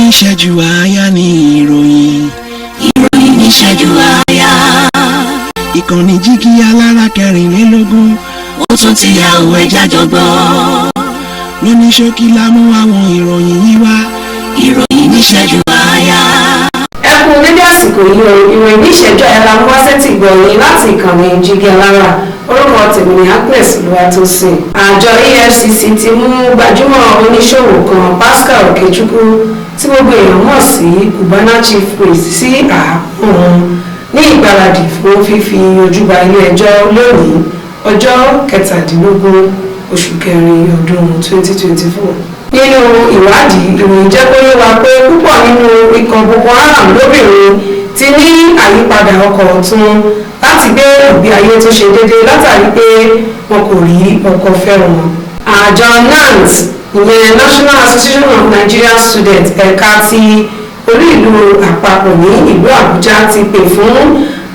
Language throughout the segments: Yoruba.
ìṣẹ́jú àáyá ni ìròyìn. ìròyìn ní ìṣẹ́jú àáyá. ìkànnì Jígí alára 24. ó tún ti yà òwe jájọgbọ́. lóní ṣókí la mú àwọn ìròyìn yìí wá. ìròyìn ní ìṣẹ́jú àáyá. ẹ kú dédé àsìkò yìí o, ìròyìn ní ìṣẹ́jú àáyá la mú wá sétí gbọ̀nyìn láti ìkànnì Jígí alára. orúkọ tèmi ni Agnes Olúwatósìn. àjọ EFCC ti mú gbajúmọ̀ oníṣòwò kan Pascal Okechukwu tí gbogbo èèyàn mọ̀ sí Cubana Chief Priest sí àhámọ́ ní ìgbáradì fún fífi ojú ba ilé ẹjọ́ lónìí ọjọ́ 17 oṣù kẹrin ọdún 2024. nínú ìwádìí ìròyìn jẹ́ kó yé wa pé púpọ̀ nínú ikọ̀ Boko Haram lóbìnrin ti ní àyípadà ọkọ̀ ọ̀tún láti gbé ìgbé ayé tó ṣe déédéé látàrí pé wọn kò rí ọkọ fẹ́ wọn. àjọ NANS ìyẹn National Association of Nigerian Students ẹ̀ka ti olú ìlú àpapọ̀ ní ìlú Àbújá ti pè fún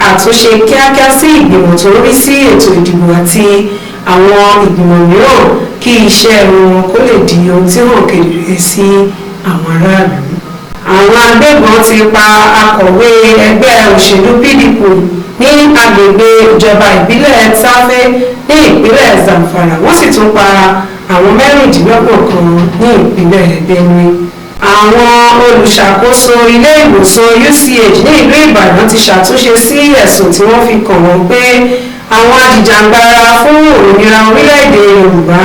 àtúnṣe kíákíá sí ìgbìmọ̀ tó ń rí sí ètò ìdìbò àti àwọn ìgbìmọ̀ mìíràn kí iṣẹ́ wọn kó lè di ohun tí hàn kedere sí àwọn aráàlú. àwọn agbébọn ti pa akọ̀wé ẹgbẹ́ òṣèlú PDP ní agbègbè ìjọba ìbílẹ̀ Táfẹ́ ní ìpínlẹ̀ Zamfara, wọ́n sì tún pa àwọn 26 kan ní ìpínlẹ̀ Benue. àwọn olùṣàkóso ilé ìwòsàn UCH ní ìlú Ìbàdàn ti ṣàtúnṣe sí ẹ̀sùn tí wọ́n fi kàn wọ́n pé àwọn ajìjàǹgbara fún òmìnira orílẹ̀-èdè Yorùbá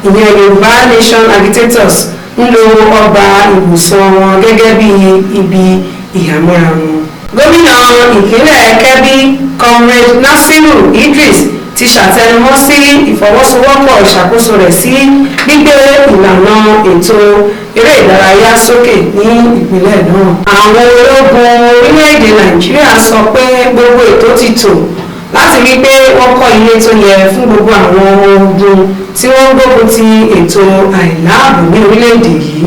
ìyẹn Yorùbá Nation Agitators ń lo ọgbà ìwòsàn wọn gẹ́gẹ́ bí ibi ìhámọ́ra wọn. gómìnà ìpínlẹ̀ Kebbi Comrade Nasiru Idris ti ṣàtẹnumọ́ sí ìfọwọ́sowọ́pọ̀ ìṣàkóso rẹ̀ sí gbígbé ìlànà ètò eré ìdárayá sókè ní ìpínlẹ̀ náà. àwọn ológun orílẹ̀-èdè Nàìjíríà sọ pé gbogbo ètò ti tò láti rí pé wọ́n kọ́ ilé tó yẹ fún gbogbo àwọn ọmọ ogun tí wọ́n gbógun ti ètò àìláàbò ní orílẹ̀-èdè yìí,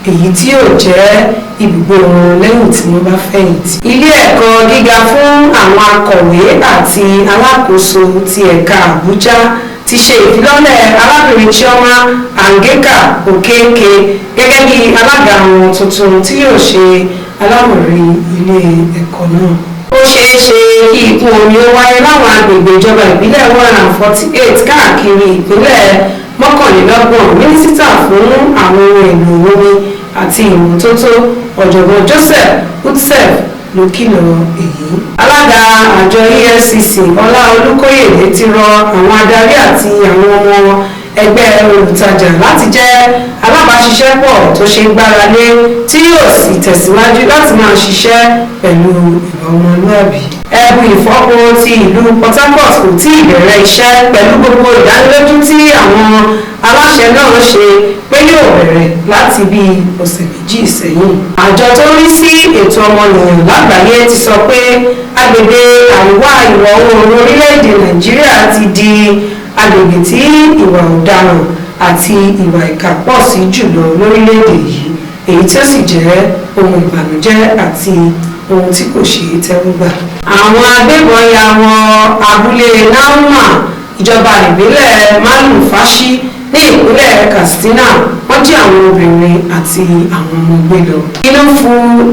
èyí tí yóò jẹ́ ibùgbé wọn lẹ́yìn tí wọ́n bá fẹ̀yìntì. ilé ẹ̀kọ́ gíga fún àwọn akọ̀wé àti alákòóso ti ẹ̀ka Àbújá ti ṣe ìfilọ́lẹ̀ arábìnrin Chioma Angeka Okeke gẹ́gẹ́ bí alága wọn tuntun tí yóò ṣe alámọ̀rí ilé ẹ̀kọ́ náà. ó ṣeé ṣe kí ìkún omi ó wáyé láwọn agbègbè ìjọba ìbílẹ̀ 148 káàkiri ìpínlẹ̀ 29. mínísítà fún àwọn ohun èlò omi àti ìmọ́tótó ọ̀jọ̀gbọ́n Joseph Utsef ló kìlọ̀ èyí. alága àjọ EFCC Ọlá Olúkóyèdé ti rọ àwọn adarí àti àwọn ọmọ ẹgbẹ́ olùtajà láti jẹ́ alábàáṣiṣẹ́pọ̀ tó ṣe gbára lé tí yóò sì tẹ̀síwájú láti máa ṣiṣẹ́ pẹ̀lú ìwà ọmọlúwàbí. ẹ̀bù ìfọ́po ti ìlú Port Harcourt kò tí ì bẹ̀rẹ̀ iṣẹ́ pẹ̀lú gbogbo ìdánilójú tí àwọn aláṣẹ náà ṣe pé yóò bẹ̀rẹ̀ láti bí ọ̀sẹ̀ méjì sẹ́yìn. àjọ tó ń rí sí ètò ọmọnìyàn lágbàáyé ti sọ pé agbègbè àríwá ìwọ̀ oòrùn orílẹ̀-èdè Nàìjíríà ti di agbègbè tí ìwà ọ̀daràn àti ìwà ìkà pọ̀ sí jùlọ lórílẹ̀-èdè yìí, èyí tí ó sì jẹ́ ohun ìbànújẹ́ àti ohun tí kò ṣeé tẹ́wọ́gbà. àwọn agbébọn ya wọ abúlé Nauma ìjọba ìbílẹ̀ Malu Fashi ní ìpínlẹ̀ Katsina, wọ́n jí àwọn obìnrin àti àwọn ọmọ gbé lọ. inú fu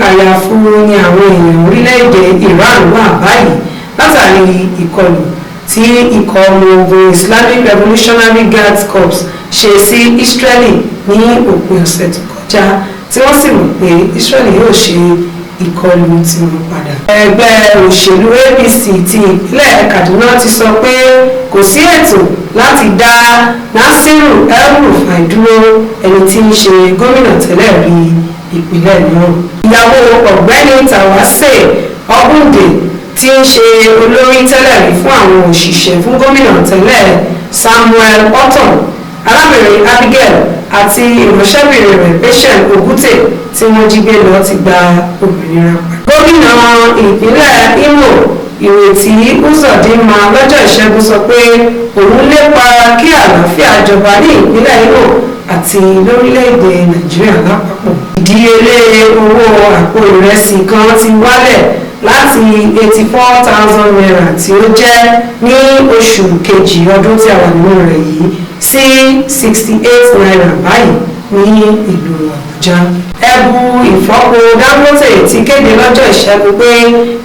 àyàfu ni àwọn èèyàn orílẹ̀-èdè Iran wà báyìí látàrí ìkọlù tí ikọ̀ ọmọ ogun Islamic Revolutionary Guards Corps ṣe sí Israeli ní òpin ọ̀sẹ̀ tó kọjá, tí wọ́n sì mọ̀ pé Israeli yóò ṣe ìkọlù tiwọn padà. ẹgbẹ́ òṣèlú APC ti ìpínlẹ̀ Kaduna ti sọ pé kò sí ètò láti dá Nasiru El-Rufai dúró, ẹni tí ń ṣe gómìnà tẹ́lẹ̀ rí ìpínlẹ̀ náà. ìyàwó ọ̀gbẹ́ni Tawase Ogunde tí ń ṣe olórí tẹ́lẹ̀ rí fún àwọn òṣìṣẹ́ fún gómìnà tẹ́lẹ̀ Samuel Ortom, arábìnrin Abigail àti ìránṣẹ́bìnrin rẹ̀ Patient Ogute tí wọ́n jí gbé lọ ti gba òmìnira padà. gómìnà ìpínlẹ̀ Imo Ìrètí Uzodinma lọ́jọ́ Ìṣẹ́gun sọ pé òun lépa kí àlàáfíà jọba ní ìpínlẹ̀ Imo àti lórílẹ̀-èdè Nàìjíríà lápapọ̀. ìdíyelé owó àpò ìrẹsì kan ti wálẹ̀ láti 84,000 naira tí ó jẹ́ ní oṣù kejì ọdún tí a wà nínú rẹ̀ yìí sí 68 naira báyìí. ní ìlú Àbújá. Ẹbu ìfọpo Dangote ti kéde lọ́jọ́ Ìṣẹ́gun pé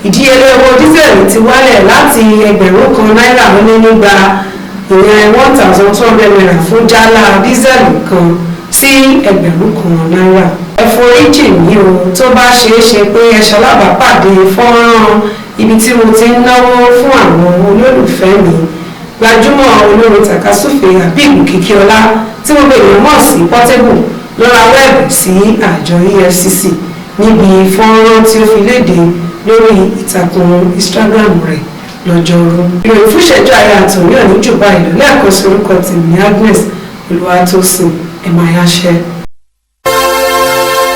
ìdíyelé owó dísẹ́ẹ̀lì ti wálẹ̀ láti náírà 1,200 ìyẹn 1,200 naira fún jálá dísẹ́ẹ̀lì kan sí náírà. Ẹ foríjì mí o tó bá ṣeé ṣe pé ẹ ṣalábàápàdé fọ́nrán ibi tí mo ti ń náwó fún àwọn olólùfẹ́ mi. Gbajúmọ̀ olórin tàkasúfèé Habib Kìkíọlá tí wọ́n bèèrè mọ̀ sí Portable lọ́ra wẹ́ẹ̀bù sí àjọ EFCC níbi fọ́nrán tí ó fi léde lórí ìtàkùn Instagram rẹ̀ lọ́jọ́rú. Ìròyìn fún ìṣẹ́jú ayé àtòrí òní jù báyìí lọ lẹ́ẹ̀kan sí orúkọ tèmi Agnes Olúwatósìn Ẹ̀máyáṣẹ́.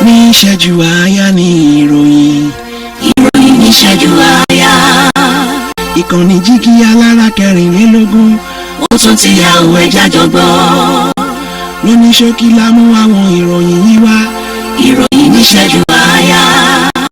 Ní ìṣẹ́jú àáyá ni ìròyìn. Ìròyìn ní ìṣẹ́jú àáyá. Ìkànnì Jígí Alára 24. Ó tún ti yá òwe jájọgbọ́. Lóní ṣókí la mú àwọn ìròyìn yìí wá. Ìròyìn ní ìṣẹ́jú àáyá.